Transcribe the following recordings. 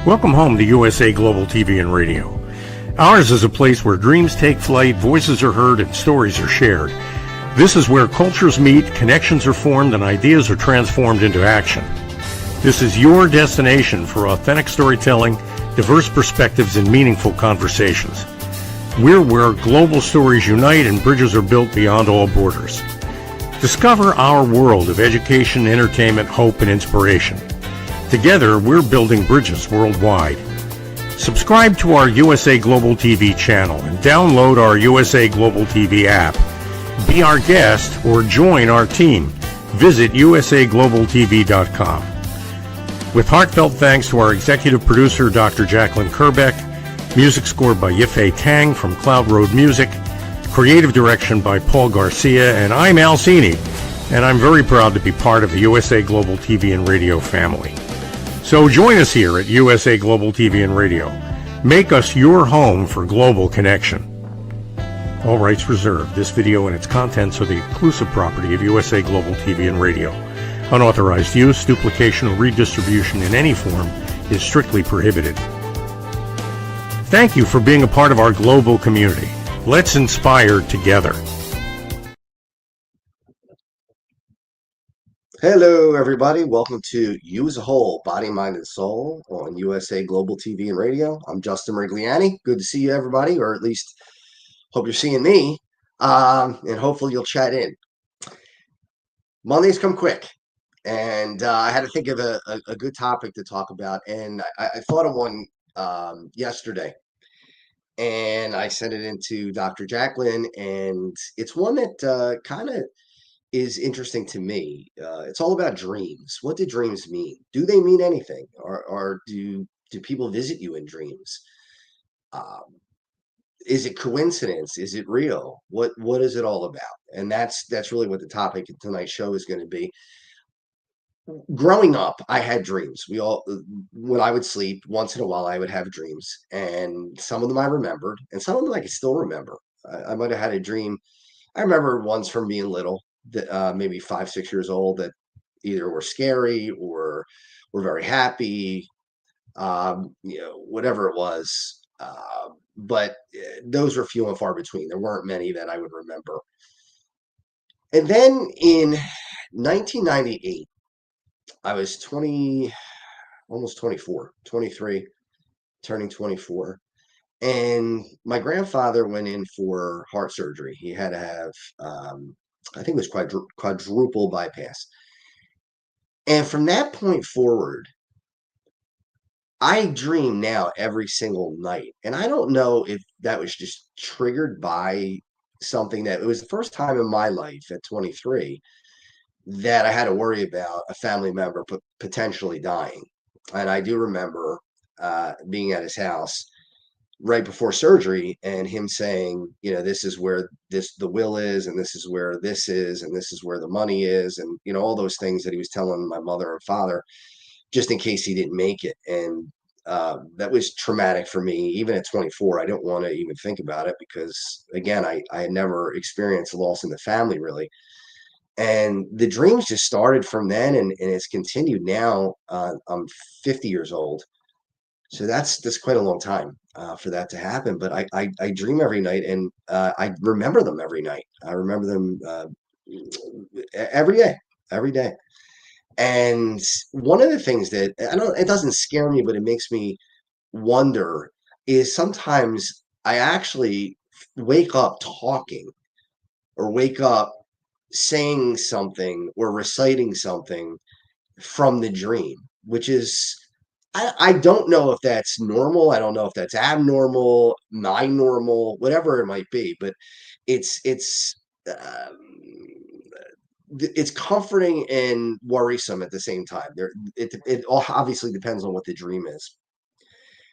Welcome home to USA Global TV and Radio. Ours is a place where dreams take flight, voices are heard, and stories are shared. This is where cultures meet, connections are formed, and ideas are transformed into action. This is your destination for authentic storytelling, diverse perspectives, and meaningful conversations. We're where global stories unite and bridges are built beyond all borders. Discover our world of education, entertainment, hope, and inspiration. Together, we're building bridges worldwide. Subscribe to our USA Global TV channel and download our USA Global TV app. Be our guest or join our team. Visit usaglobaltv.com. With heartfelt thanks to our executive producer, Dr. Jacqueline Kerbeck, music scored by Yifei Tang from Cloud Road Music, creative direction by Paul Garcia, and I'm Al Cini, and I'm very proud to be part of the USA Global TV and Radio family. So join us here at USA Global TV and Radio. Make us your home for global connection. All rights reserved. This video and its contents are the exclusive property of USA Global TV and Radio. Unauthorized use, duplication, or redistribution in any form is strictly prohibited. Thank you for being a part of our global community. Let's inspire together. Hello, everybody. Welcome to You as a Whole, Body, Mind, and Soul on USA Global TV and Radio. I'm Justin MIRIGLIANI. Good to see you, everybody, or at least hope you're seeing me, and hopefully you'll chat in. Mondays come quick, and I had to think of a good topic to talk about, and I thought of one yesterday, and I sent it into Dr. Jacqueline, and it's one that kind of is interesting to me. It's all about dreams. What do dreams mean? Do they mean anything, or do people visit you in dreams? Is it coincidence? Is it real? What is it all about? And that's really what the topic of tonight's show is going to be. Growing up, I had dreams. When I would sleep, once in a while, I would have dreams, and some of them I remembered, and some of them I can still remember. I might have had a dream. I remember ones from being little, that maybe 5, 6 years old, that either were scary or were very happy, whatever it was. But those were few and far between. There weren't many that I would remember. And then in 1998, I was 20, almost 24, 23, turning 24. And my grandfather went in for heart surgery. He had to have, I think it was quadruple bypass. And from that point forward, I dream now every single night. And I don't know if that was just triggered by something that it was the first time in my life at 23 that I had to worry about a family member potentially dying. And I do remember being at his house right before surgery and him saying, this is where the will is, and this is where this is, and this is where the money is, and all those things that he was telling my mother and father just in case he didn't make it. And that was traumatic for me. Even at 24, I don't want to even think about it because, again, I had never experienced loss in the family, really. And the dreams just started from then, and it's continued now. I'm 50 years old. So that's quite a long time for that to happen. But I dream every night, and I remember them every night. I remember them every day. And one of the things that it doesn't scare me, but it makes me wonder is sometimes I actually wake up talking or wake up saying something or reciting something from the dream, which is, I don't know if that's normal. I don't know if that's abnormal, normal, whatever it might be, but it's comforting and worrisome at the same time. It all obviously depends on what the dream is.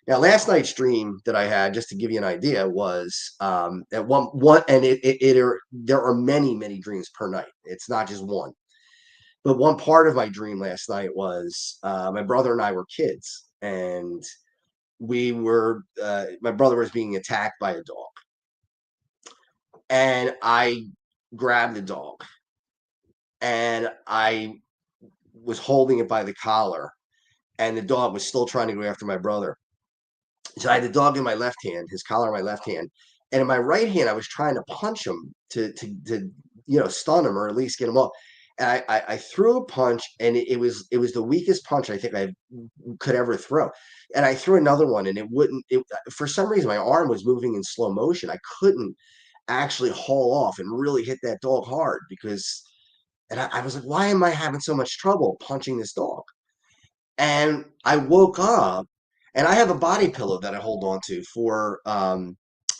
Now, last night's dream that I had, just to give you an idea, was at one, and there are many dreams per night. It's not just one. But one part of my dream last night was my brother and I were kids, and my brother was being attacked by a dog, and I grabbed the dog, and I was holding it by the collar, and the dog was still trying to go after my brother. So I had the dog in my left hand, his collar in my left hand, and in my right hand, I was trying to punch him to stun him or at least get him off. And I threw a punch, and it was the weakest punch I think I could ever throw. And I threw another one, and it wouldn't. For some reason, my arm was moving in slow motion. I couldn't actually haul off and really hit that dog hard because, and I was like, why am I having so much trouble punching this dog? And I woke up, and I have a body pillow that I hold on to for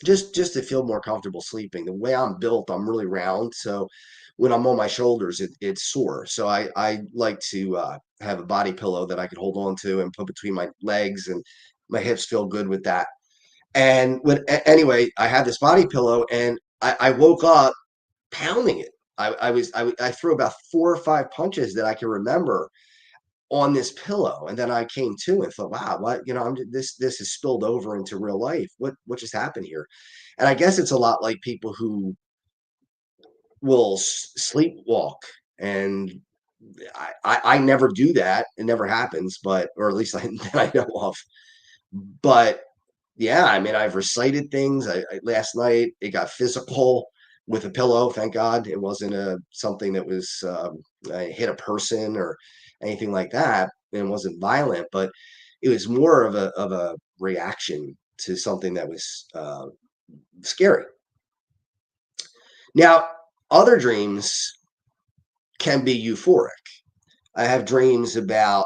just to feel more comfortable sleeping. The way I'm built, I'm really round, so when I'm on my shoulders, it's sore. So I like to have a body pillow that I can hold on to and put between my legs, and my hips feel good with that. And anyway, I had this body pillow, and I woke up pounding it. I threw about 4 or 5 punches that I can remember on this pillow, and then I came to and thought, wow, what, this has spilled over into real life. What just happened here? And I guess it's a lot like people who will sleepwalk, and I never do that. It never happens, but or at least that I know of. But yeah, I mean, I've recited things. Last night it got physical with a pillow. Thank God it wasn't something that was I hit a person or anything like that, and it wasn't violent, but it was more of a reaction to something that was scary. Now, other dreams can be euphoric. I have dreams about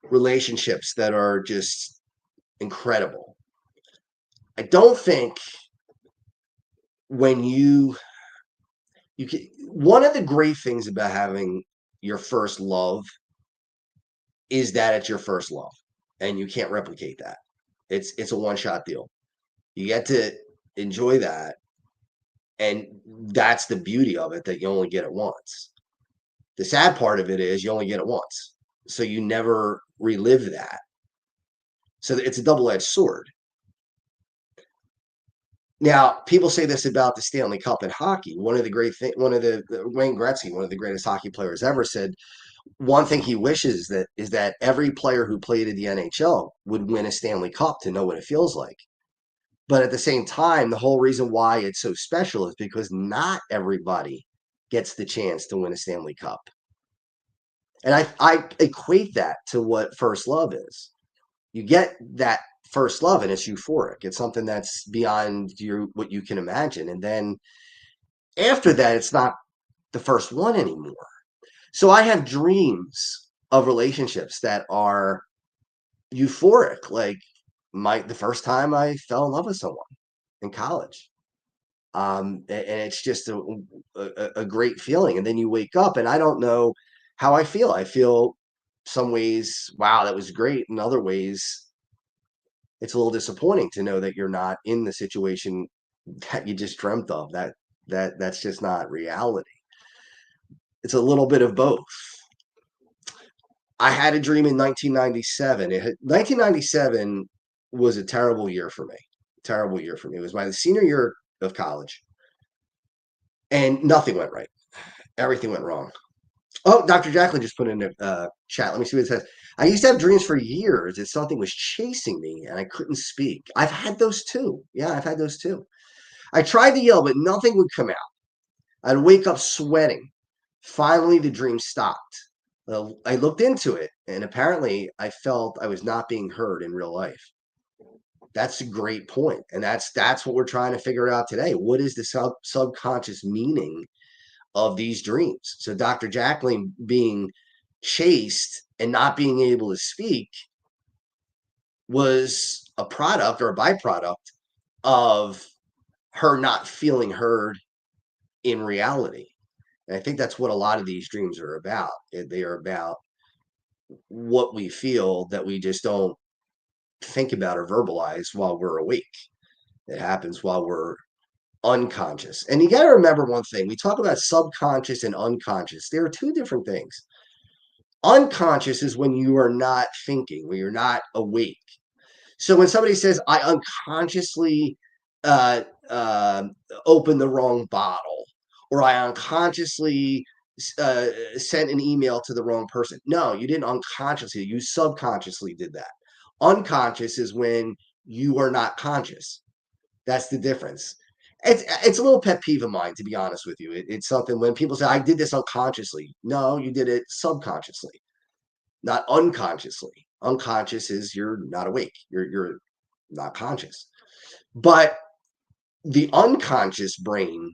relationships that are just incredible. I don't think when you can, one of the great things about having your first love is that it's your first love, and you can't replicate that. It's a one-shot deal. You get to enjoy that, and that's the beauty of it, that you only get it once. The sad part of it is you only get it once, so you never relive that. So it's a double-edged sword. Now, people say this about the Stanley Cup in hockey. One of the great thing, one of the Wayne Gretzky, one of the greatest hockey players ever, said one thing he wishes that is that every player who played in the NHL would win a Stanley Cup to know what it feels like. But at the same time, the whole reason why it's so special is because not everybody gets the chance to win a Stanley Cup. And I equate that to what first love is. You get that first love, and it's euphoric. It's something that's beyond what you can imagine. And then after that, it's not the first one anymore. So I have dreams of relationships that are euphoric, like the first time I fell in love with someone in college. And it's just a great feeling. And then you wake up, and I don't know how I feel. I feel some ways, wow, that was great. In other ways, it's a little disappointing to know that you're not in the situation that you just dreamt of. That's just not reality. It's a little bit of both. I had a dream in 1997. 1997 was a terrible year for me. Terrible year for me. It was my senior year of college, and nothing went right. Everything went wrong. Oh, Dr. Jacqueline just put in a chat. Let me see what it says. I used to have dreams for years that something was chasing me and I couldn't speak. I've had those too. Yeah, I've had those too. I tried to yell, but nothing would come out. I'd wake up sweating. Finally, the dream stopped. I looked into it, and apparently I felt I was not being heard in real life. That's a great point, and that's what we're trying to figure out today. What is the subconscious meaning of these dreams? So Dr. Jacqueline being chased and not being able to speak was a product or a byproduct of her not feeling heard in reality. And I think that's what a lot of these dreams are about. They are about what we feel that we just don't think about or verbalize while we're awake. It happens while we're unconscious. And you got to remember one thing. We talk about subconscious and unconscious. There are two different things. Unconscious is when you are not thinking, when you're not awake. So when somebody says, I unconsciously uh, uh, opened the wrong bottle, or I unconsciously sent an email to the wrong person. No, you didn't unconsciously. You subconsciously did that. Unconscious is when you are not conscious. That's the difference. It's a little pet peeve of mine, to be honest with you. It's something when people say I did this unconsciously. No, you did it subconsciously, not unconsciously. Unconscious is you're not awake. You're not conscious. But the unconscious brain,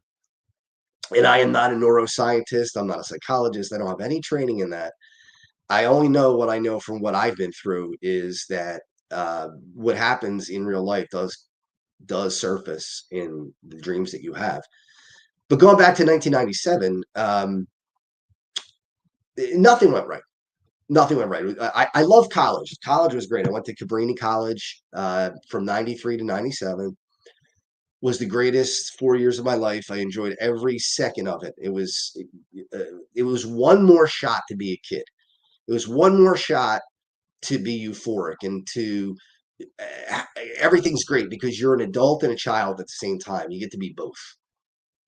and I am not a neuroscientist, I'm not a psychologist, I don't have any training in that. I only know what I know from what I've been through is that what happens in real life does surface in the dreams that you have. But going back to 1997, nothing went right. Nothing went right. I love college. College was great. I went to Cabrini College from 93 to 97. Was the greatest 4 years of my life. I enjoyed every second of it. It was one more shot to be a kid. It was one more shot to be euphoric and to everything's great because you're an adult and a child at the same time. You get to be both.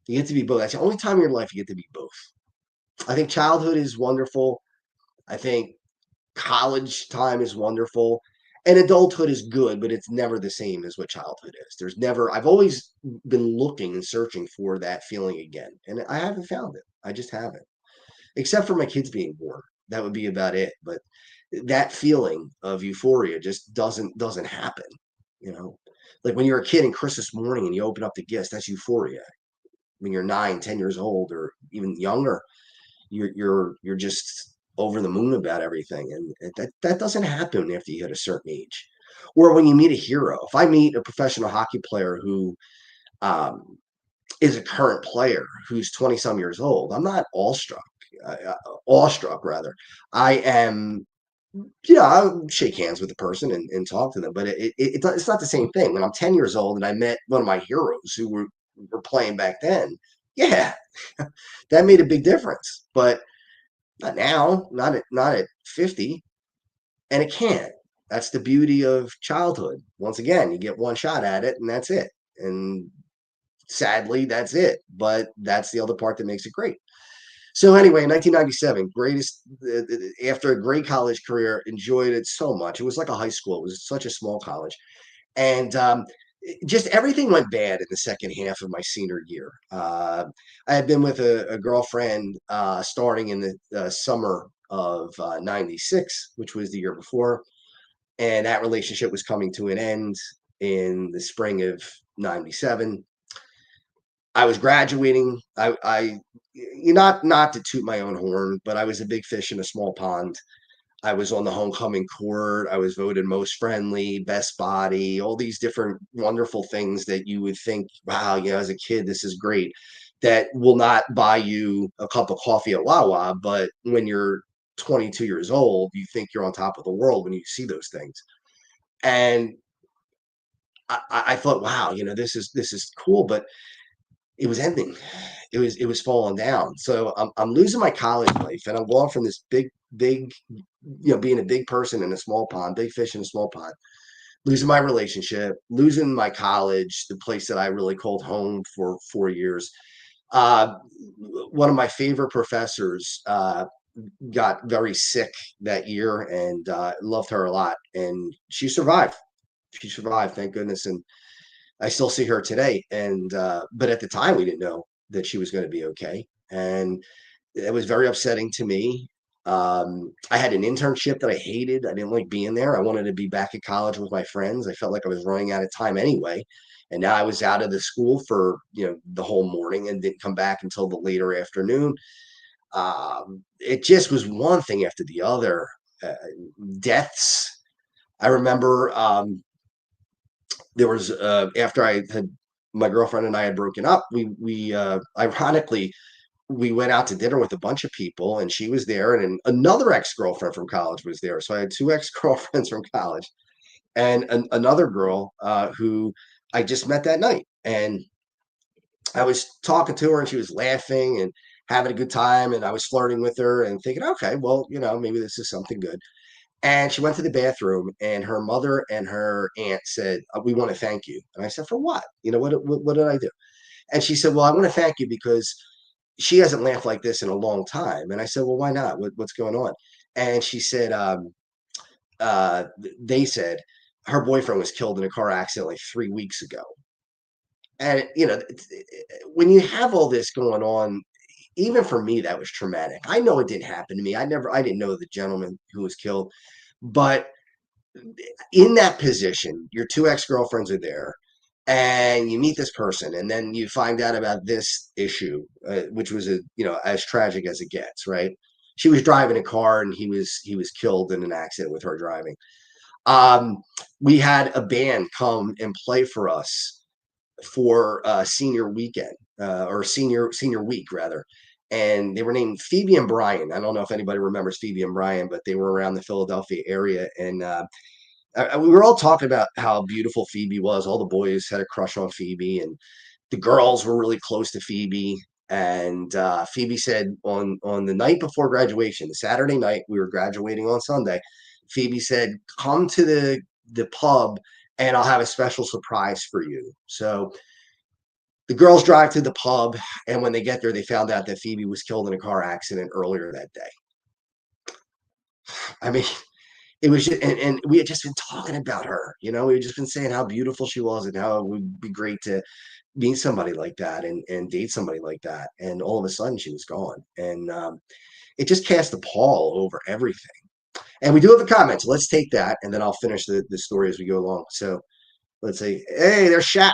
You get to be both. That's the only time in your life you get to be both. I think childhood is wonderful. I think college time is wonderful. And adulthood is good, but it's never the same as what childhood is. I've always been looking and searching for that feeling again. And I haven't found it. I just haven't. Except for my kids being born. That would be about it. But that feeling of euphoria just doesn't happen, you know. Like when you're a kid and Christmas morning and you open up the gifts, that's euphoria. When you're 9, 10 years old or even younger, you're just over the moon about everything, and that doesn't happen after you hit a certain age. Or when you meet a hero. If I meet a professional hockey player who um, is a current player who's 20 some years old, I'm not awestruck rather. I am, I'll shake hands with the person and talk to them, but it's not the same thing. When I'm 10 years old and I met one of my heroes who were playing back then, yeah, that made a big difference. But not now, not at 50, and it can't. That's the beauty of childhood. Once again, you get one shot at it, and that's it. And sadly, that's it. But that's the other part that makes it great. So anyway, 1997, greatest after a great college career, enjoyed it so much. It was like a high school. It was such a small college, and just everything went bad in the second half of my senior year. I had been with a girlfriend starting in the summer of '96, which was the year before, and that relationship was coming to an end in the spring of '97. I was graduating. Not to toot my own horn, but I was a big fish in a small pond. I was on the homecoming court. I was voted most friendly, best body, all these different wonderful things that you would think, wow, as a kid, this is great. That will not buy you a cup of coffee at Wawa, but when you're 22 years old, you think you're on top of the world when you see those things. And I thought, wow, this is cool, but it was ending. It was falling down. So I'm losing my college life, and I'm going from this big, being a big person in a small pond, big fish in a small pond, losing my relationship, losing my college, the place that I really called home for 4 years. Uh, One of my favorite professors got very sick that year, and loved her a lot, and she survived. She survived, thank goodness, and I still see her today. And but at the time, we didn't know that she was going to be okay, and it was very upsetting to me. I had an internship that I hated. I didn't like being there. I wanted to be back at college with my friends. I felt like I was running out of time anyway. And now I was out of the school for, the whole morning and didn't come back until the later afternoon. It just was one thing after the other. Uh, Deaths. I remember there was after I had my girlfriend and I had broken up, we ironically we went out to dinner with a bunch of people, and she was there, and another ex-girlfriend from college was there. So I had two ex-girlfriends from college, and another girl who I just met that night. And I was talking to her, and she was laughing and having a good time, and I was flirting with her and thinking, okay, well, maybe this is something good. And she went to the bathroom, and her mother and her aunt said, "We want to thank you." And I said, "For what? What did I do?" And she said, "Well, I want to thank you because she hasn't laughed like this in a long time. And I said, well, why not? What's going on? And she said, they said her boyfriend was killed in a car accident like 3 weeks ago. And, when you have all this going on, even for me, that was traumatic. I know it didn't happen to me. I didn't know the gentleman who was killed, but in that position, your two ex-girlfriends are there, and you meet this person, and then you find out about this issue, which was as tragic as it gets, right? She was driving a car, and he was killed in an accident with her driving. Um, we had a band come and play for us for senior weekend, or senior week rather, and they were named Phoebe and Brian. I don't know if anybody remembers Phoebe and Brian, but they were around the Philadelphia area, and we were all talking about how beautiful Phoebe was. All the boys had a crush on Phoebe, and the girls were really close to Phoebe. And Phoebe said on the night before graduation, the Saturday night, we were graduating on Sunday. Phoebe said, "Come to the pub, and I'll have a special surprise for you." So the girls drive to the pub, and when they get there, they found out that Phoebe was killed in a car accident earlier that day. I mean, it was just, and we had just been talking about her, we had just been saying how beautiful she was and how it would be great to meet somebody like that and date somebody like that. And all of a sudden she was gone. And it just cast a pall over everything. And we do have a comment. So let's take that, and then I'll finish the story as we go along. So let's say, hey, there's Shaq.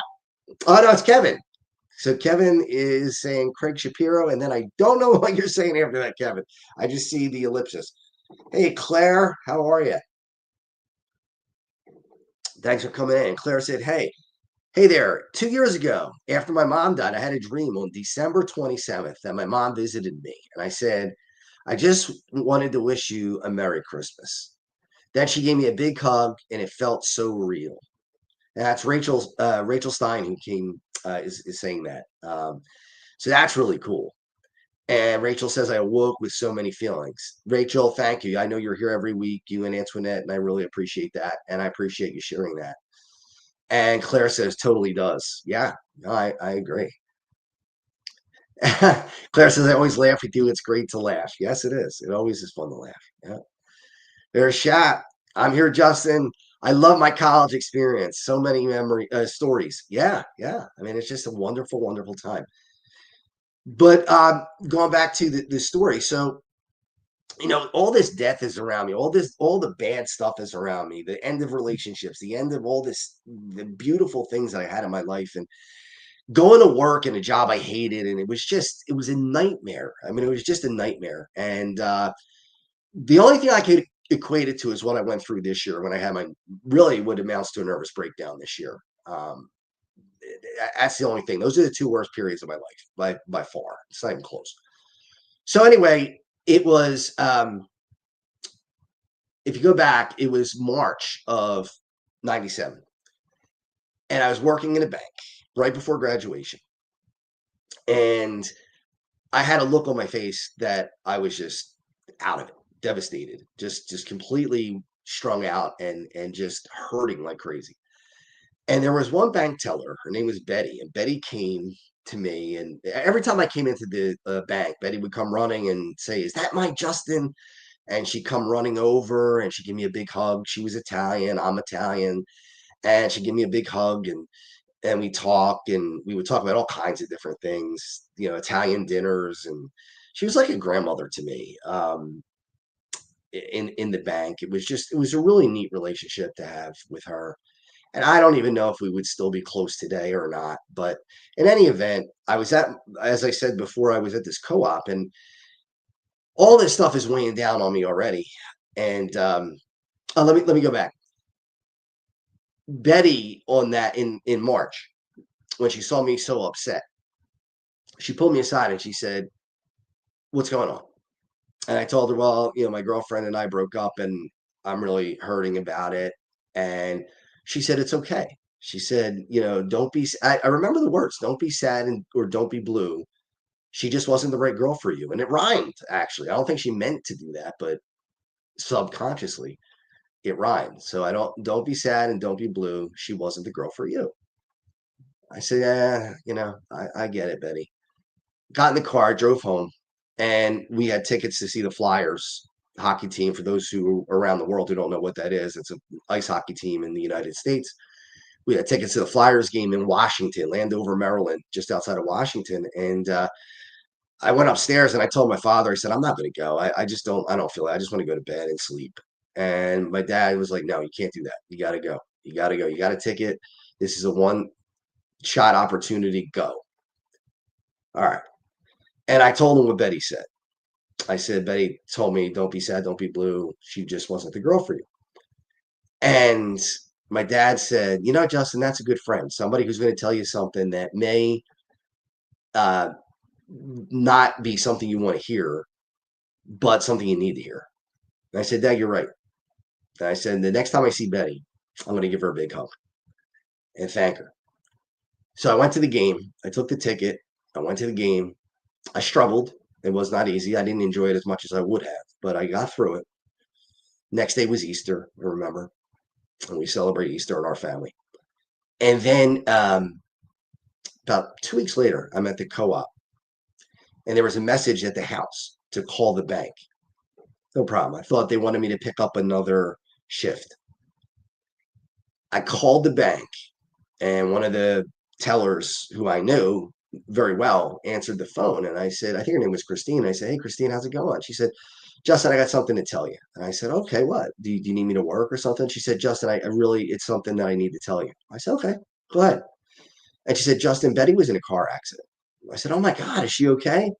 Oh, no, it's Kevin. So Kevin is saying Craig Shapiro, and then I don't know what you're saying after that, Kevin. I just see the ellipsis. Hey, Claire, how are you? Thanks for coming in. And Claire said, hey there. 2 years ago, after my mom died, I had a dream on December 27th that my mom visited me. And I said, I just wanted to wish you a Merry Christmas. Then she gave me a big hug, and it felt so real. And that's Rachel Stein who came is saying that. So that's really cool. And Rachel says, I awoke with so many feelings. Rachel, thank you. I know you're here every week, you and Antoinette, and I really appreciate that. And I appreciate you sharing that. And Claire says, totally does. Yeah, no, I agree. Claire says, I always laugh with you. It's great to laugh. Yes, it is. It always is fun to laugh. Yeah. There's Shat. I'm here, Justin. I love my college experience. So many memory stories. Yeah, yeah. I mean, it's just a wonderful, wonderful time. But going back to the story, so all this death is around me, all the bad stuff is around me, the end of relationships, the end of all this, the beautiful things that I had in my life, and going to work in a job I hated, and it was a nightmare. I mean, it was just a nightmare. And the only thing I could equate it to is what I went through this year when I had my really what amounts to a nervous breakdown this year. That's the only thing. Those are the two worst periods of my life by far. It's not even close. So anyway, it was if you go back, it was March of '97, and I was working in a bank right before graduation, and I had a look on my face that I was just out of it, devastated, just completely strung out and just hurting like crazy. And there was one bank teller, her name was Betty, and Betty came to me, and every time I came into the bank, Betty would come running and say, "Is that my Justin?" And she'd come running over, and she'd give me a big hug. She was Italian, I'm Italian, and she'd give me a big hug, and we would talk about all kinds of different things, Italian dinners, and she was like a grandmother to me. In the bank, it was a really neat relationship to have with her, and I don't even know if we would still be close today or not. But in any event, as I said before, I was at this co-op, and all this stuff is weighing down on me already. And let me go back. Betty on that in March, when she saw me so upset, she pulled me aside and she said, "What's going on?" And I told her, "Well, my girlfriend and I broke up, and I'm really hurting about it." And she said, "It's okay." She said, "Don't be." I remember the words, "Don't be sad or don't be blue. She just wasn't the right girl for you." And it rhymed, actually. I don't think she meant to do that, but subconsciously, it rhymed. So don't be sad and don't be blue. She wasn't the girl for you. I said, "Yeah, I get it, Betty." got in the car, drove home, and we had tickets to see the Flyers hockey team. For those who around the world who don't know what that is, it's an ice hockey team in the United States. We had tickets to the Flyers game in Washington, Landover, Maryland, just outside of Washington. And I went upstairs and I told my father, I said, I'm not going to go. I just don't, I don't feel it. I just want to go to bed and sleep. And my dad was like, no, you can't do that. You got to go. You got to go. You got a ticket. This is a one shot opportunity. Go. All right. And I told him what Betty said. I said, Betty told me, don't be sad, don't be blue. She just wasn't the girl for you. And my dad said, you know, Justin, that's a good friend. Somebody who's going to tell you something that may uh, not be something you want to hear, but something you need to hear. And I said, Dad, you're right. And I said, the next time I see Betty, I'm going to give her a big hug and thank her. So I went to the game. I took the ticket. I went to the game. I struggled. It was not easy. I didn't enjoy it as much as I would have, but I got through it. Next day was Easter, I remember, and we celebrate Easter in our family. And then about 2 weeks later, I'm at the co-op, and there was a message at the house to call the bank. No problem. I thought they wanted me to pick up another shift. I called the bank, and one of the tellers who I knew very well answered the phone. And I said, I think her name was Christine. I said, hey, Christine, how's it going? She said, Justin, I got something to tell you. And I said, okay, what? Do you need me to work or something? She said, Justin, I really, it's something that I need to tell you. I said, okay, go ahead. And she said, Justin, Betty was in a car accident. I said, oh my God, is she okay?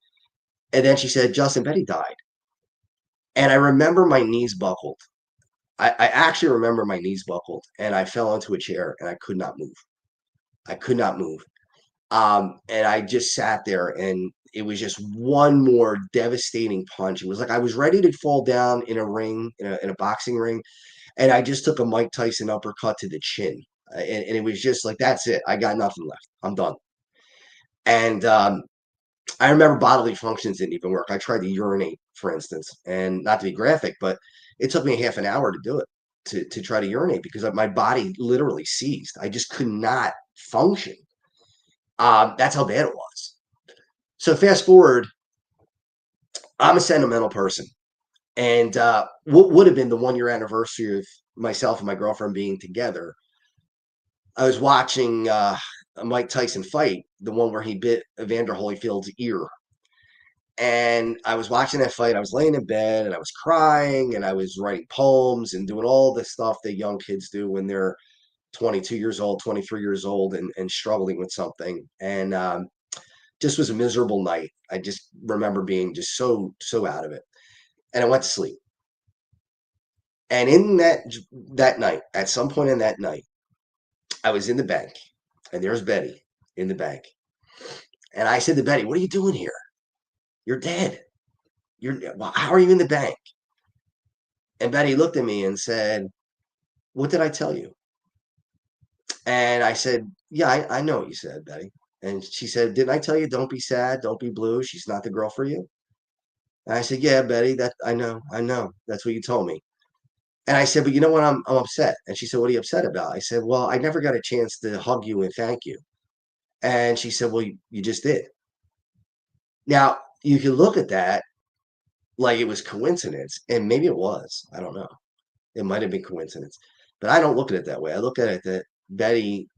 And then she said, Justin, Betty died. And I remember my knees buckled. I actually remember my knees buckled and I fell into a chair and I could not move. I could not move. And I just sat there and it was just one more devastating punch. It was like I was ready to fall down in a ring, in a boxing ring. And I just took a Mike Tyson uppercut to the chin. And it was just like, that's it. I got nothing left. I'm done. And I remember bodily functions didn't even work. I tried to urinate, for instance, and not to be graphic, but it took me half an hour to do it, to try to urinate because my body literally seized. I just could not function. That's how bad it was. So fast forward, I'm a sentimental person. And what would have been the 1 year anniversary of myself and my girlfriend being together, I was watching a Mike Tyson fight, the one where he bit Evander Holyfield's ear. And I was watching that fight. I was laying in bed and I was crying and I was writing poems and doing all the stuff that young kids do when they're 22 years old, 23 years old, and struggling with something. And just was a miserable night. I just remember being just so out of it. And I went to sleep. And in that night, at some point in that night, I was in the bank, and there's Betty in the bank. And I said to Betty, "What are you doing here? You're dead. Well, how are you in the bank?" And Betty looked at me and said, "What did I tell you?" And I said, "Yeah, I know what you said, Betty." And she said, "Didn't I tell you don't be sad, don't be blue? She's not the girl for you." And I said, "Yeah, Betty, that I know. That's what you told me." And I said, "But you know what? I'm upset." And she said, "What are you upset about?" I said, "Well, I never got a chance to hug you and thank you." And she said, "Well, you just did." Now, you can look at that like it was coincidence, and maybe it was. I don't know. It might have been coincidence, but I don't look at it that way. I look at it that Betty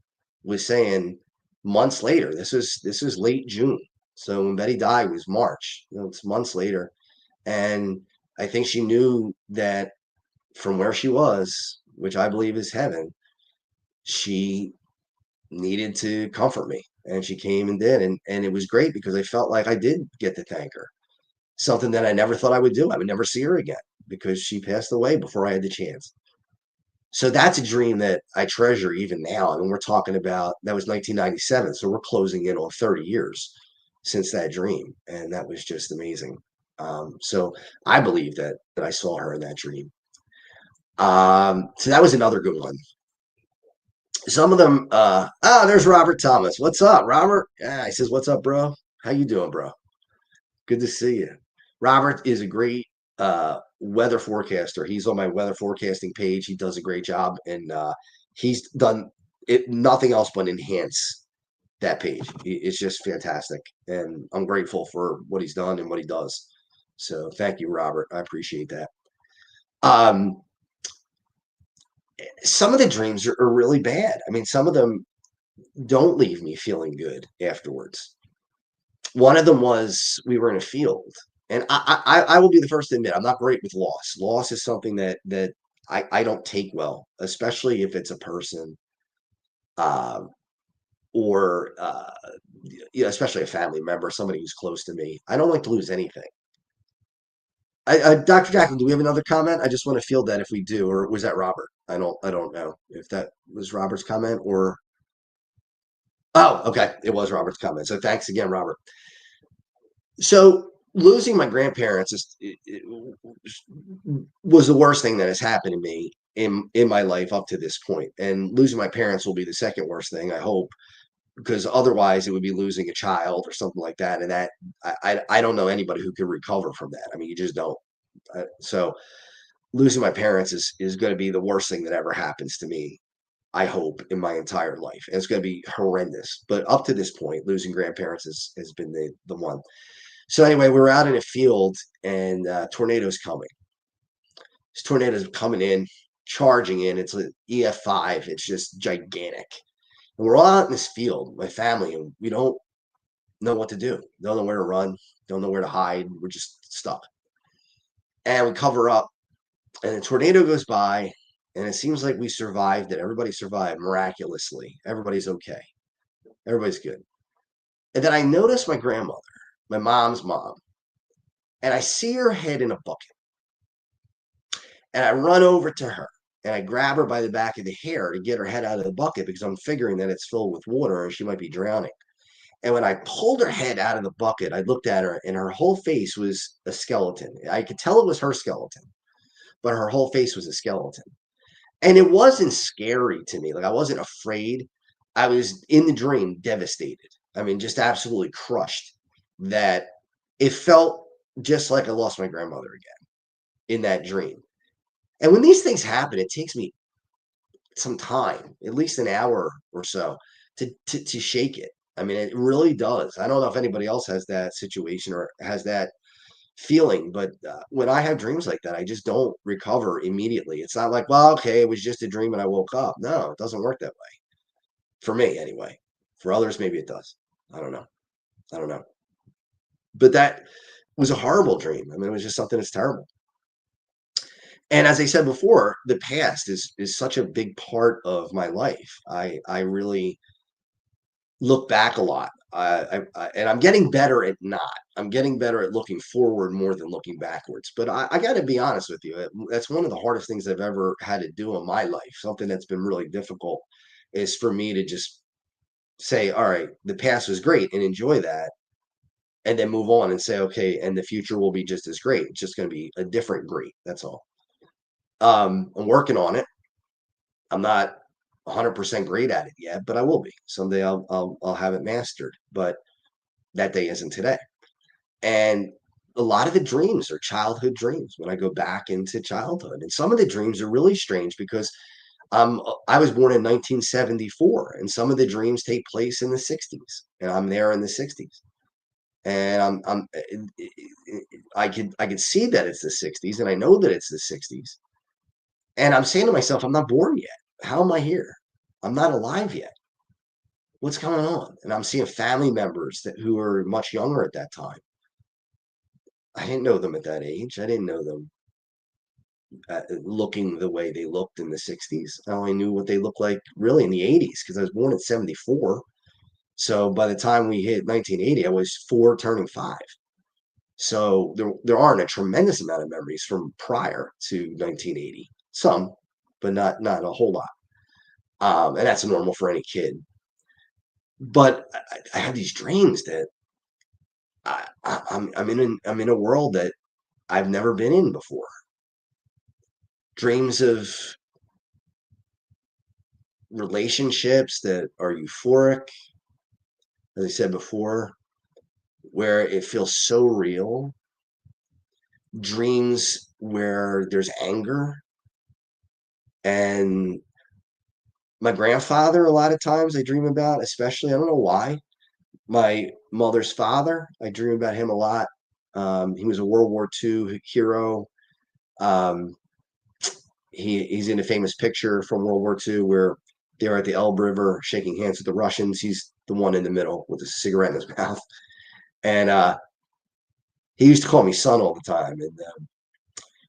was saying months later. This was late June, so when Betty died was March. It's months later, and I think she knew that from where she was, which I believe is heaven, she needed to comfort me, and she came and did, and it was great because I felt like I did get to thank her. Something that I never thought I would do. I would never see her again because she passed away before I had the chance. So that's a dream that I treasure even now. I mean, we're talking about that was 1997, so we're closing in on 30 years since that dream, and that was just amazing. So I believe that I saw her in that dream. So that was another good one. Some of them, there's Robert Thomas. What's up, Robert? Yeah, he says, "What's up, bro? How you doing, bro? Good to see you." Robert is a great weather forecaster. He's on my weather forecasting page. He does a great job, and he's done it nothing else but enhance that page. It's just fantastic, and I'm grateful for what he's done and what he does. So thank you, Robert. I appreciate that. Um, some of the dreams are really bad. I mean, some of them don't leave me feeling good afterwards. One of them was we were in a field, and I will be the first to admit I'm not great with loss. Loss is something that I don't take well, especially if it's a person, um, or especially a family member, somebody who's close to me. I don't like to lose anything. Dr. Jacqueline, do we have another comment? I just want to field that if we do, or was that Robert? I don't know if that was Robert's comment or. Oh, okay, it was Robert's comment. So thanks again, Robert. So losing my grandparents was the worst thing that has happened to me in my life up to this point. And losing my parents will be the second worst thing, I hope, because otherwise it would be losing a child or something like that. And that I don't know anybody who could recover from that. I mean, you just don't. So losing my parents is going to be the worst thing that ever happens to me. I hope in my entire life. And it's going to be horrendous. But up to this point, losing grandparents has been the one. So anyway, we were out in a field and tornadoes coming. This tornadoes coming in, charging in. It's an EF5. It's just gigantic. And we're all out in this field, my family, and we don't know what to do. Don't know where to run. Don't know where to hide. We're just stuck. And we cover up, and the tornado goes by, and it seems like we survived it. Everybody survived miraculously. Everybody's okay. Everybody's good. And then I notice my grandmother, my mom's mom, and I see her head in a bucket. And I run over to her and I grab her by the back of the hair to get her head out of the bucket because I'm figuring that it's filled with water and she might be drowning. And when I pulled her head out of the bucket, I looked at her and her whole face was a skeleton. I could tell it was her skeleton, but her whole face was a skeleton. And it wasn't scary to me. Like I wasn't afraid. I was in the dream devastated. I mean, just absolutely crushed that it felt just like I lost my grandmother again in that dream. And when these things happen, it takes me some time, at least an hour or so, to shake it. I mean, it really does. I don't know if anybody else has that situation or has that feeling, but when I have dreams like that, I just don't recover immediately. It's not like, well, okay, it was just a dream and I woke up. No, it doesn't work that way. For me, anyway. For others, maybe it does. I don't know. I don't know. But that was a horrible dream. I mean, it was just something that's terrible. And as I said before, the past is such a big part of my life. I really look back a lot. And I'm getting better at not. I'm getting better at looking forward more than looking backwards. But I got to be honest with you. That's one of the hardest things I've ever had to do in my life. Something that's been really difficult is for me to just say, all right, the past was great and enjoy that, and then move on and say, okay, and the future will be just as great. It's just going to be a different great. That's all. I'm working on it. I'm not 100% great at it yet, but I will be. Someday I'll have it mastered, but that day isn't today. And a lot of the dreams are childhood dreams when I go back into childhood. And some of the dreams are really strange because I was born in 1974, and some of the dreams take place in the 60s, and I'm there in the 60s. And I could see that it's the 60s, and I know that it's the 60s. And I'm saying to myself, I'm not born yet. How am I here? I'm not alive yet. What's going on? And I'm seeing family members who are much younger at that time. I didn't know them at that age. I didn't know them looking the way they looked in the 60s. I only knew what they looked like really in the 80s because I was born in 74. So by the time we hit 1980, I was 4 turning 5. So there aren't a tremendous amount of memories from prior to 1980. Some, but not a whole lot. And that's normal for any kid. But I have these dreams that I'm in a world that I've never been in before. Dreams of relationships that are euphoric, as I said before, where it feels so real. Dreams where there's anger and My grandfather, a lot of times I dream about, especially, I don't know why. My mother's father, I dream about him a lot. He was a World War II hero. Um, he's in a famous picture from World War II where they're at the Elbe River shaking hands with the Russians. He's the one in the middle with a cigarette in his mouth. And he used to call me son all the time. And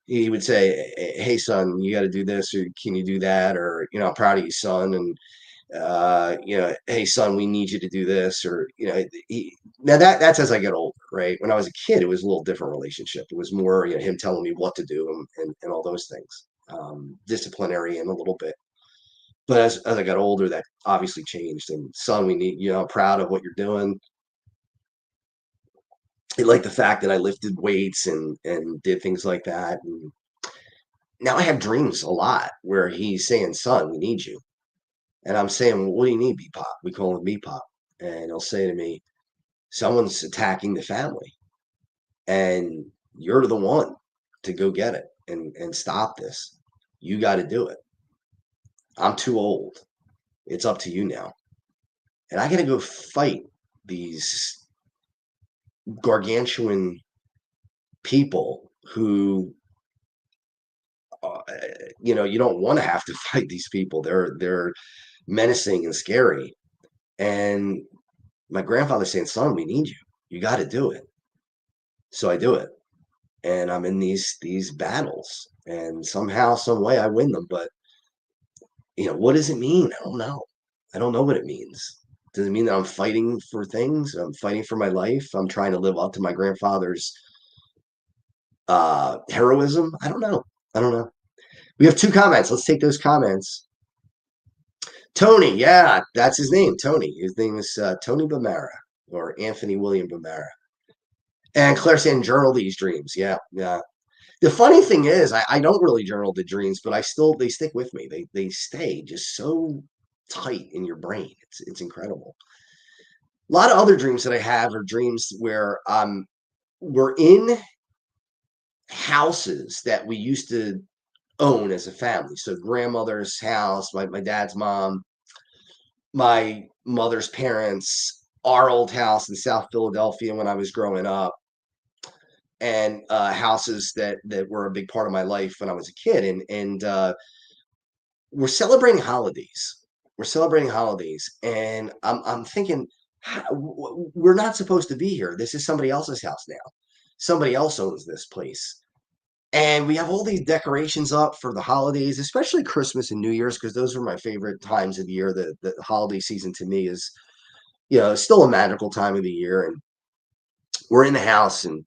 he would say, "Hey, son, you got to do this, or can you do that? Or, I'm proud of you, son." And, "Hey, son, we need you to do this." Or, now that's as I get older, right? When I was a kid, it was a little different relationship. It was more, him telling me what to do and all those things, disciplinary and a little bit. But as I got older, that obviously changed. And son, we need, I'm proud of what you're doing. He liked the fact that I lifted weights and did things like that. And now I have dreams a lot where he's saying, "Son, we need you." And I'm saying, "Well, what do you need, B-Pop?" We call him B-Pop. And he'll say to me, "Someone's attacking the family, and you're the one to go get it and stop this. You got to do it. I'm too old. It's up to you now." And I got to go fight these gargantuan people who, you don't want to have to fight these people. They're menacing and scary. And my grandfather's saying, "Son, we need you. You got to do it." So I do it, and I'm in these battles, and somehow, some way, I win them. But what does it mean? I don't know. I don't know what it means. Does it mean that I'm fighting for things? I'm fighting for my life. I'm trying to live up to my grandfather's heroism. I don't know. I don't know. We have two comments. Let's take those comments. Tony, yeah, that's his name, Tony. His name is Tony Bamara, or Anthony William Bamara. And Claire saying, "Journal these dreams." Yeah, yeah. The funny thing is, I don't really journal the dreams, but they stick with me. They stay just so tight in your brain. It's incredible. A lot of other dreams that I have are dreams where we're in houses that we used to own as a family. So grandmother's house, my dad's mom, my mother's parents, our old house in South Philadelphia when I was growing up, and houses that were a big part of my life when I was a kid. And we're celebrating holidays. We're celebrating holidays, and I'm thinking, we're not supposed to be here. This is somebody else's house now. Somebody else owns this place. And we have all these decorations up for the holidays, especially Christmas and New Year's, because those are my favorite times of the year. The holiday season to me is, still a magical time of the year. And we're in the house, and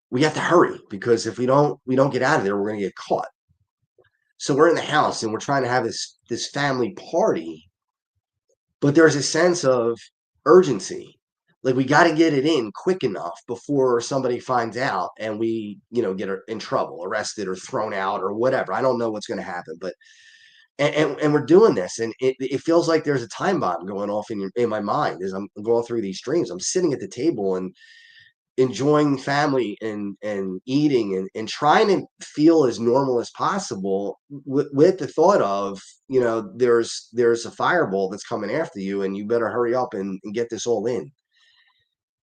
we have to hurry because if we don't get out of there, we're going to get caught. So we're in the house and we're trying to have this family party, but there's a sense of urgency. Like we got to get it in quick enough before somebody finds out and we, get in trouble, arrested or thrown out or whatever. I don't know what's going to happen, but and we're doing this, and it feels like there's a time bomb going off in my mind as I'm going through these dreams. I'm sitting at the table and enjoying family and eating and trying to feel as normal as possible with the thought of, there's a fireball that's coming after you and you better hurry up and get this all in.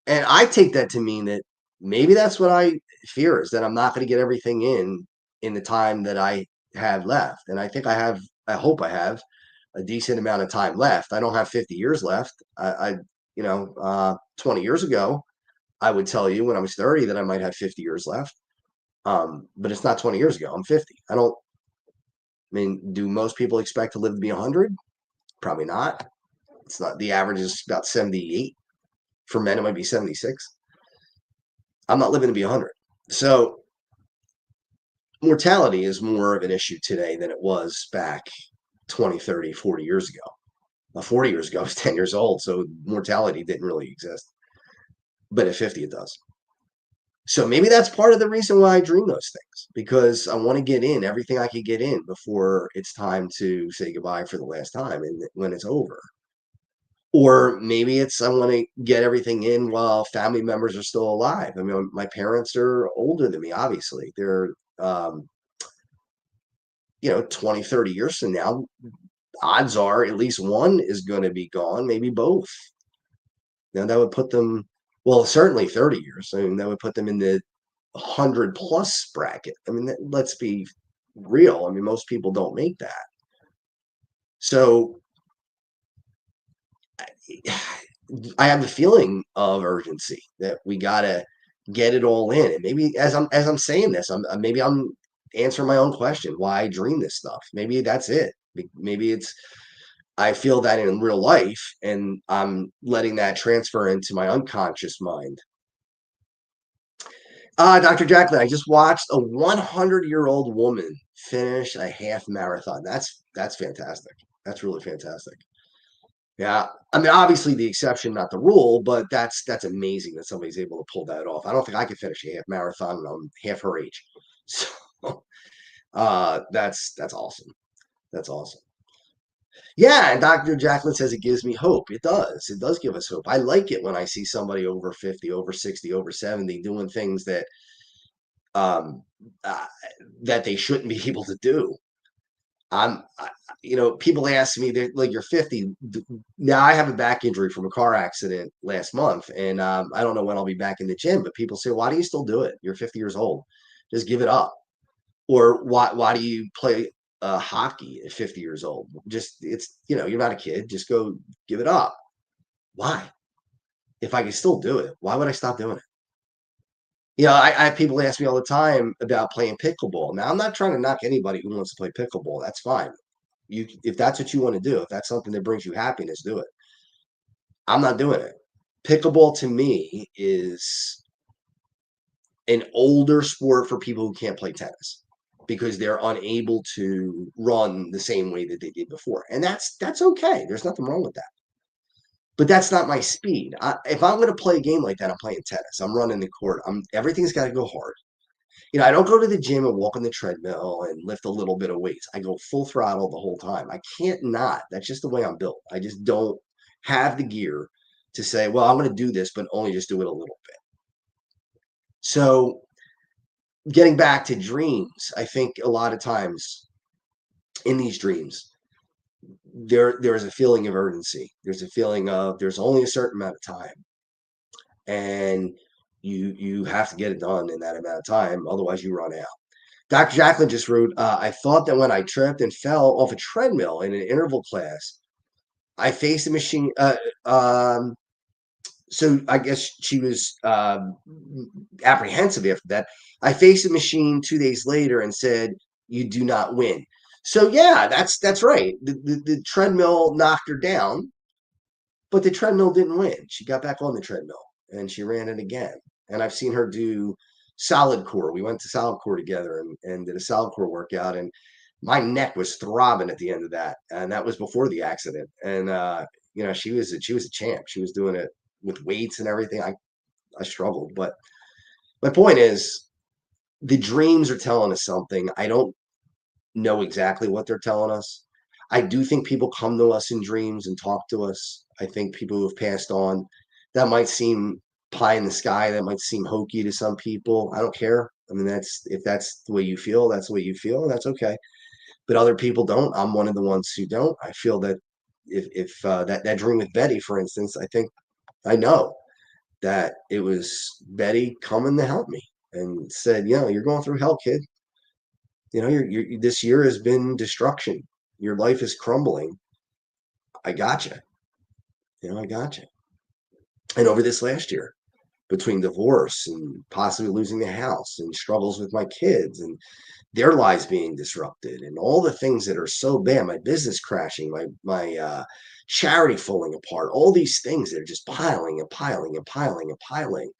And I take that to mean that maybe that's what I fear, is that I'm not going to get everything in the time that I have left. And I hope I have a decent amount of time left. I don't have 50 years left. 20 years ago, I would tell you when I was 30 that I might have 50 years left. But it's not 20 years ago. I'm 50. I mean, do most people expect to live to be 100? Probably not. It's not. The average is about 78. For men, it might be 76. I'm not living to be 100. So mortality is more of an issue today than it was back 20, 30, 40 years ago. 40 years ago, I was 10 years old. So mortality didn't really exist. But at 50, it does. So maybe that's part of the reason why I dream those things, because I want to get in everything I could get in before it's time to say goodbye for the last time and when it's over. Or maybe it's I want to get everything in while family members are still alive. I mean, my parents are older than me, obviously. They're, 20, 30 years from now, odds are at least one is going to be gone, maybe both. Now that would put them, well, certainly 30 years. I mean, that would put them in the 100 plus bracket. I mean, let's be real. I mean, most people don't make that. So I have a feeling of urgency that we got to get it all in. And maybe as I'm saying this, maybe I'm answering my own question why I dream this stuff. Maybe that's it. Maybe it's I feel that in real life, and I'm letting that transfer into my unconscious mind. Dr. Jacqueline, I just watched a 100-year-old woman finish a half marathon. That's fantastic. That's really fantastic. Yeah, I mean, obviously the exception, not the rule, but that's amazing that somebody's able to pull that off. I don't think I could finish a half marathon when I'm half her age. So, that's awesome. That's awesome. Yeah, and Dr. Jacqueline says it gives me hope. It does. It does give us hope. I like it when I see somebody over 50, over 60, over 70 doing things um uh, that they shouldn't be able to do. People ask me, they're like, you're 50. Now I have a back injury from a car accident last month, and I don't know when I'll be back in the gym, but people say, why do you still do it? You're 50 years old. Just give it up. Or why do you play hockey at 50 years old? Just, you're not a kid. Just go give it up. Why? If I can still do it, why would I stop doing it? I have people ask me all the time about playing pickleball. Now, I'm not trying to knock anybody who wants to play pickleball. That's fine. If that's what you want to do, if that's something that brings you happiness, do it. I'm not doing it. Pickleball to me is an older sport for people who can't play tennis because they're unable to run the same way that they did before. And that's okay. There's nothing wrong with that. But that's not my speed. If I'm going to play a game like that, I'm playing tennis. I'm running the court. Everything's got to go hard. I don't go to the gym and walk on the treadmill and lift a little bit of weights. I go full throttle the whole time. I can't not. That's just the way I'm built. I just don't have the gear to say, well, I'm going to do this, but only just do it a little bit. So, getting back to dreams, I think a lot of times in these dreams, there's a feeling of urgency. There's a feeling of there's only a certain amount of time, and you have to get it done in that amount of time, otherwise you run out. Dr. Jacqueline just wrote, I thought that when I tripped and fell off a treadmill in an interval class, I faced a machine. So I guess she was apprehensive after that. I faced a machine 2 days later and said, "You do not win." So yeah, that's right. The treadmill knocked her down, but the treadmill didn't win. She got back on the treadmill and she ran it again. And I've seen her do solid core. We went to solid core together and did a solid core workout. And my neck was throbbing at the end of that. And that was before the accident. And she was a champ. She was doing it with weights and everything. I struggled. But my point is the dreams are telling us something. I don't know exactly what they're telling us. I do think people come to us in dreams and talk to us. I think people who have passed on, that might seem pie in the sky, that might seem hokey to some people. I don't care. I mean, if that's the way you feel, that's the way you feel, and that's okay. But other people don't. I'm one of the ones who don't. I feel that if that dream with Betty, for instance, I think I know that it was Betty coming to help me and said, you're going through hell, kid. This year has been destruction. Your life is crumbling. I got you. I got you. And over this last year, between divorce and possibly losing the house and struggles with my kids and their lives being disrupted and all the things that are so bad, my business crashing, my charity falling apart, all these things that are just piling and piling and piling and piling.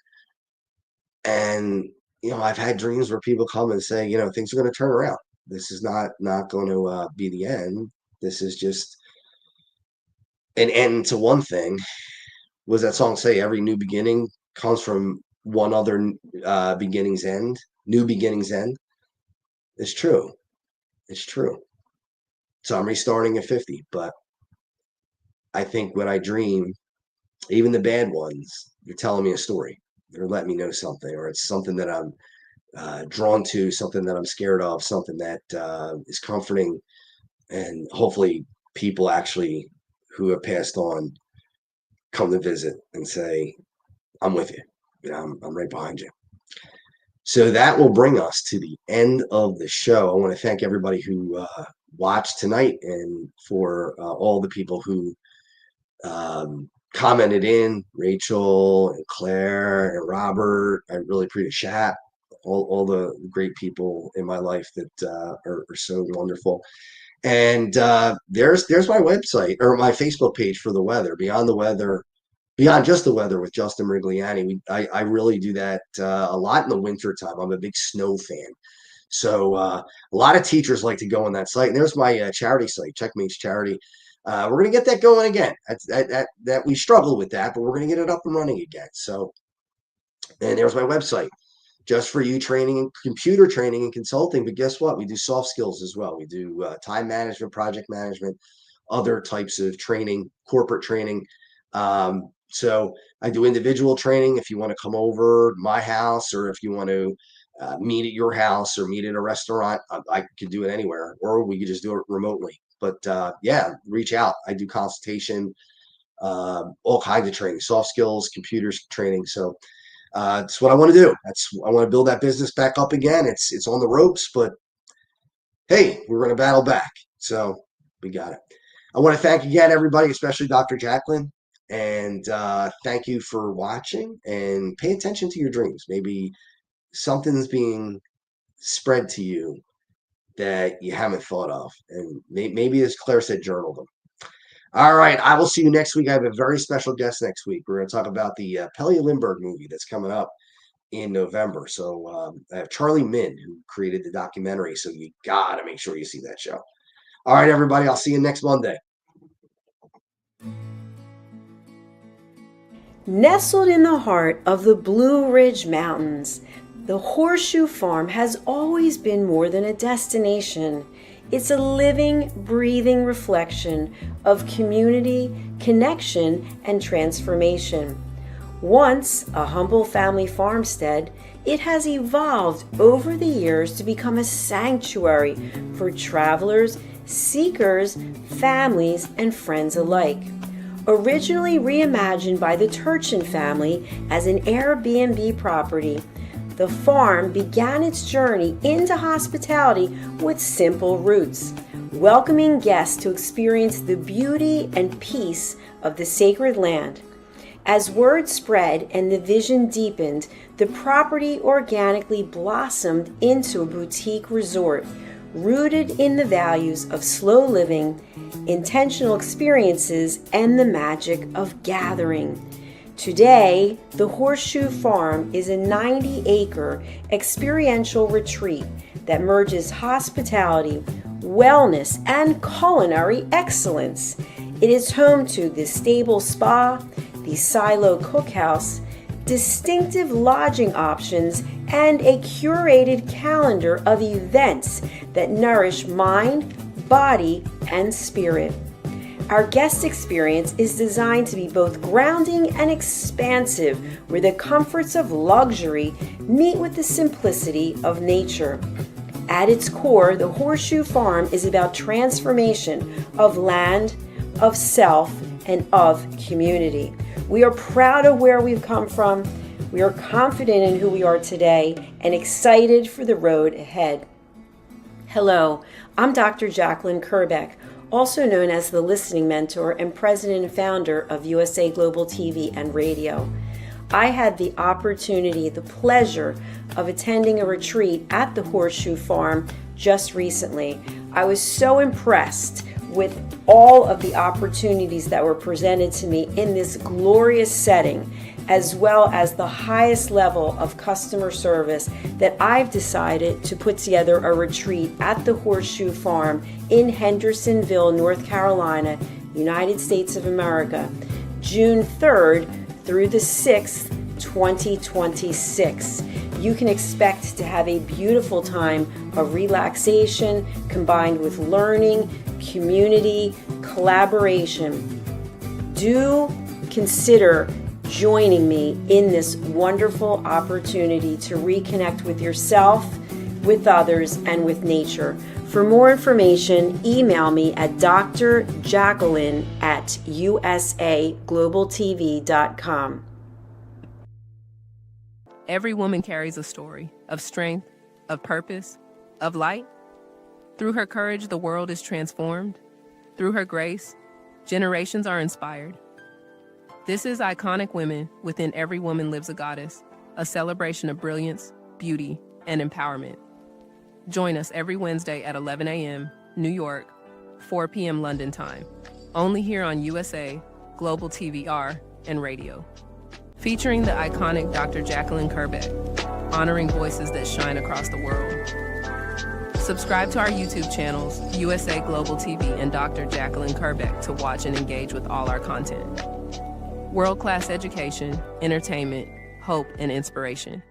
And I've had dreams where people come and say, things are going to turn around. This is not going to be the end. This is just an end to one thing. Was that song say every new beginning comes from one other beginning's end? New beginning's end. It's true. It's true. So I'm restarting at 50, but I think when I dream, even the bad ones, they're telling me a story. They're letting me know something, or it's something that I'm drawn to, something that I'm scared of, something that is comforting, and hopefully people actually who have passed on come to visit and say, I'm with you. I'm right behind you. So that will bring us to the end of the show. I want to thank everybody who watched tonight, and for all the people who commented in, Rachel and Claire and Robert. I really appreciate chat. All the great people in my life that are so wonderful. And there's my website or my Facebook page for the weather, Beyond Just the Weather with Justin Mirigliani. I really do that a lot in the winter time. I'm a big snow fan. So a lot of teachers like to go on that site. And there's my charity site, Checkmates Charity. We're going to get that going again. That we struggled with that, but we're going to get it up and running again. So, and there's my website, just for you, training and computer training and consulting. But guess what? We do soft skills as well. We do time management, project management, other types of training, corporate training. So I do individual training. If you want to come over to my house, or if you want to meet at your house or meet at a restaurant, I could do it anywhere, or we could just do it remotely. But yeah, reach out. I do consultation, all kinds of training, soft skills, computers training. So that's what I want to do. I want to build that business back up again. It's on the ropes, but hey, we're going to battle back. So we got it. I want to thank again everybody, especially Dr. Jacqueline. And thank you for watching, and pay attention to your dreams. Maybe something's being spread to you that you haven't thought of. And maybe, as Claire said, journal them. All right. I will see you next week. I have a very special guest next week. We're going to talk about the Pelly Lindbergh movie that's coming up in November. So I have Charlie Min, who created the documentary. So you got to make sure you see that show. All right, everybody. I'll see you next Monday. Nestled in the heart of the Blue Ridge Mountains, the Horseshoe Farm has always been more than a destination. It's a living, breathing reflection of community, connection, and transformation. Once a humble family farmstead, it has evolved over the years to become a sanctuary for travelers, seekers, families, and friends alike. Originally reimagined by the Turchin family as an Airbnb property, the farm began its journey into hospitality with simple roots, welcoming guests to experience the beauty and peace of the sacred land. As word spread and the vision deepened, the property organically blossomed into a boutique resort, rooted in the values of slow living, intentional experiences, and the magic of gathering. Today, the Horseshoe Farm is a 90-acre experiential retreat that merges hospitality, wellness, and culinary excellence. It is home to the Stable Spa, the Silo Cookhouse, distinctive lodging options, and a curated calendar of events that nourish mind, body, and spirit. Our guest experience is designed to be both grounding and expansive, where the comforts of luxury meet with the simplicity of nature. At its core, the Horseshoe Farm is about transformation of land, of self, and of community. We are proud of where we've come from. We are confident in who we are today and excited for the road ahead. Hello, I'm Dr. Jacqueline Kerbeck, also known as the Listening Mentor and President and Founder of USA Global TV and Radio. I had the opportunity, the pleasure of attending a retreat at the Horseshoe Farm just recently. I was so impressed with all of the opportunities that were presented to me in this glorious setting, as well as the highest level of customer service, that I've decided to put together a retreat at the Horseshoe Farm in Hendersonville, North Carolina, United States of America, June 3rd through the 6th, 2026. You can expect to have a beautiful time of relaxation combined with learning, community, collaboration. Do consider joining me in this wonderful opportunity to reconnect with yourself, with others, and with nature. For more information, email me at drjacqueline@usaglobaltv.com. Every woman carries a story of strength, of purpose, of light. Through her courage, the world is transformed. Through her grace, generations are inspired. This is Iconic Women. Within Every Woman Lives a Goddess, a celebration of brilliance, beauty, and empowerment. Join us every Wednesday at 11 a.m. New York, 4 p.m. London time, only here on USA, Global TVR, and radio. Featuring the iconic Dr. Jacqueline Kerbeck, honoring voices that shine across the world. Subscribe to our YouTube channels, USA Global TV and Dr. Jacqueline Kerbeck, to watch and engage with all our content. World-class education, entertainment, hope, and inspiration.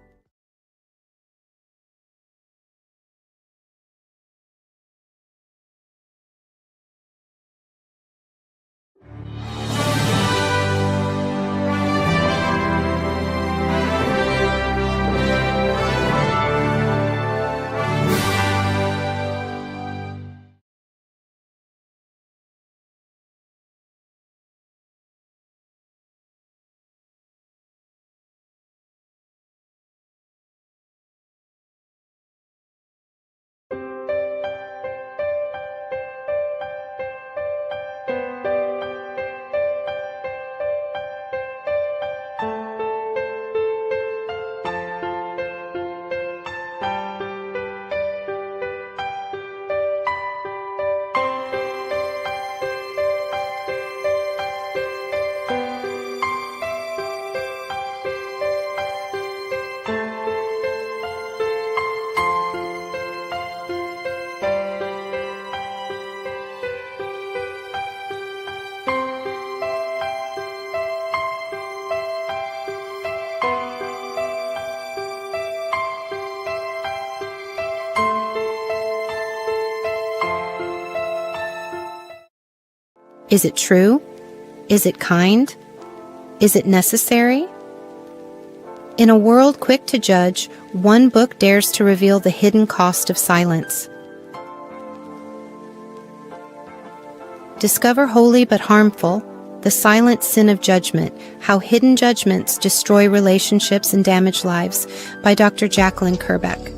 Is it true? Is it kind? Is it necessary? In a world quick to judge, one book dares to reveal the hidden cost of silence. Discover Holy but Harmful, The Silent Sin of Judgment, How Hidden Judgments Destroy Relationships and Damage Lives by Dr. Jacqueline Kerbeck.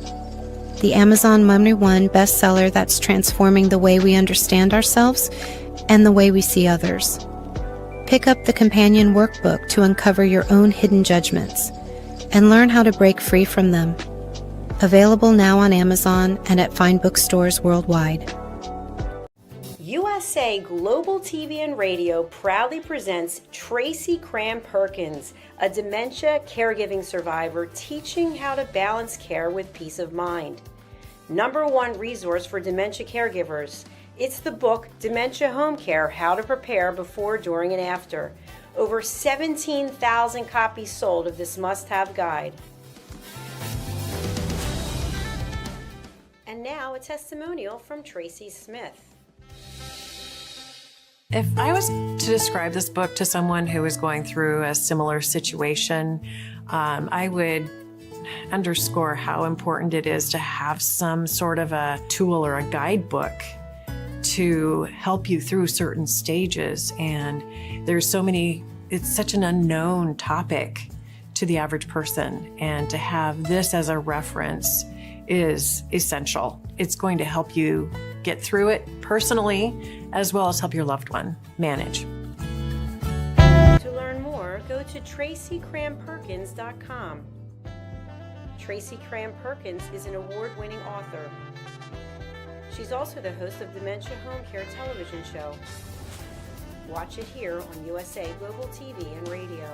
The Amazon #1 bestseller that's transforming the way we understand ourselves and the way we see others. Pick up the companion workbook to uncover your own hidden judgments and learn how to break free from them. Available now on Amazon and at fine bookstores worldwide. USA Global TV and Radio proudly presents Tracy Cram Perkins, a dementia caregiving survivor teaching how to balance care with peace of mind. #1 resource for dementia caregivers. It's the book Dementia Home Care: How to Prepare Before, During, and After. Over 17,000 copies sold of this must-have guide. And now a testimonial from Tracy Smith. If I was to describe this book to someone who is going through a similar situation, I would underscore how important it is to have some sort of a tool or a guidebook to help you through certain stages. And there's so many, it's such an unknown topic to the average person. And to have this as a reference is essential. It's going to help you get through it personally, as well as help your loved one manage. To learn more, go to tracycramperkins.com. Tracy Cram Perkins is an award-winning author. She's also the host of Dementia Home Care television show. Watch it here on USA Global TV and Radio.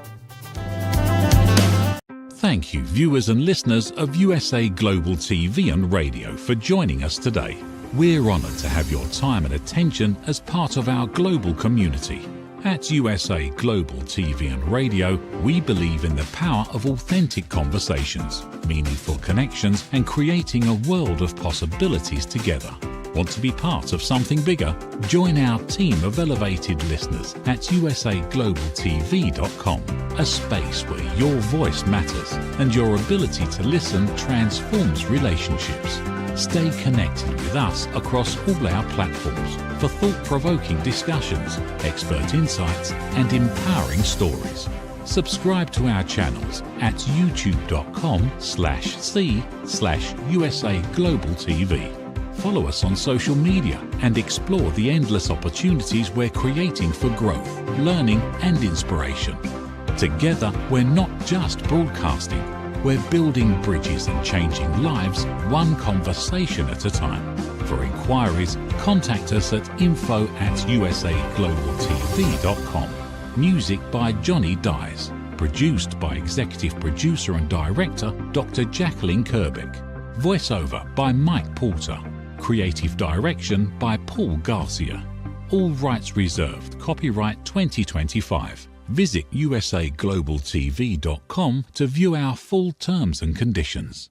Thank you, viewers and listeners of USA Global TV and Radio, for joining us today. We're honoured to have your time and attention as part of our global community. At USA Global TV and Radio, we believe in the power of authentic conversations, meaningful connections, and creating a world of possibilities together. Want to be part of something bigger? Join our team of elevated listeners at usaglobaltv.com, a space where your voice matters and your ability to listen transforms relationships. Stay connected with us across all our platforms for thought-provoking discussions, expert insights and empowering stories. Subscribe to our channels at youtube.com/c/USA Global TV. Follow us on social media and explore the endless opportunities we're creating for growth, learning and inspiration. Together, we're not just broadcasting, we're building bridges and changing lives one conversation at a time. For inquiries, contact us at info@usaglobaltv.com. Music by Johnny Dyes. Produced by Executive Producer and Director Dr. Jacqueline Kerbeck. Voiceover by Mike Porter. Creative Direction by Paul Garcia. All rights reserved. Copyright 2025. Visit usaglobaltv.com to view our full terms and conditions.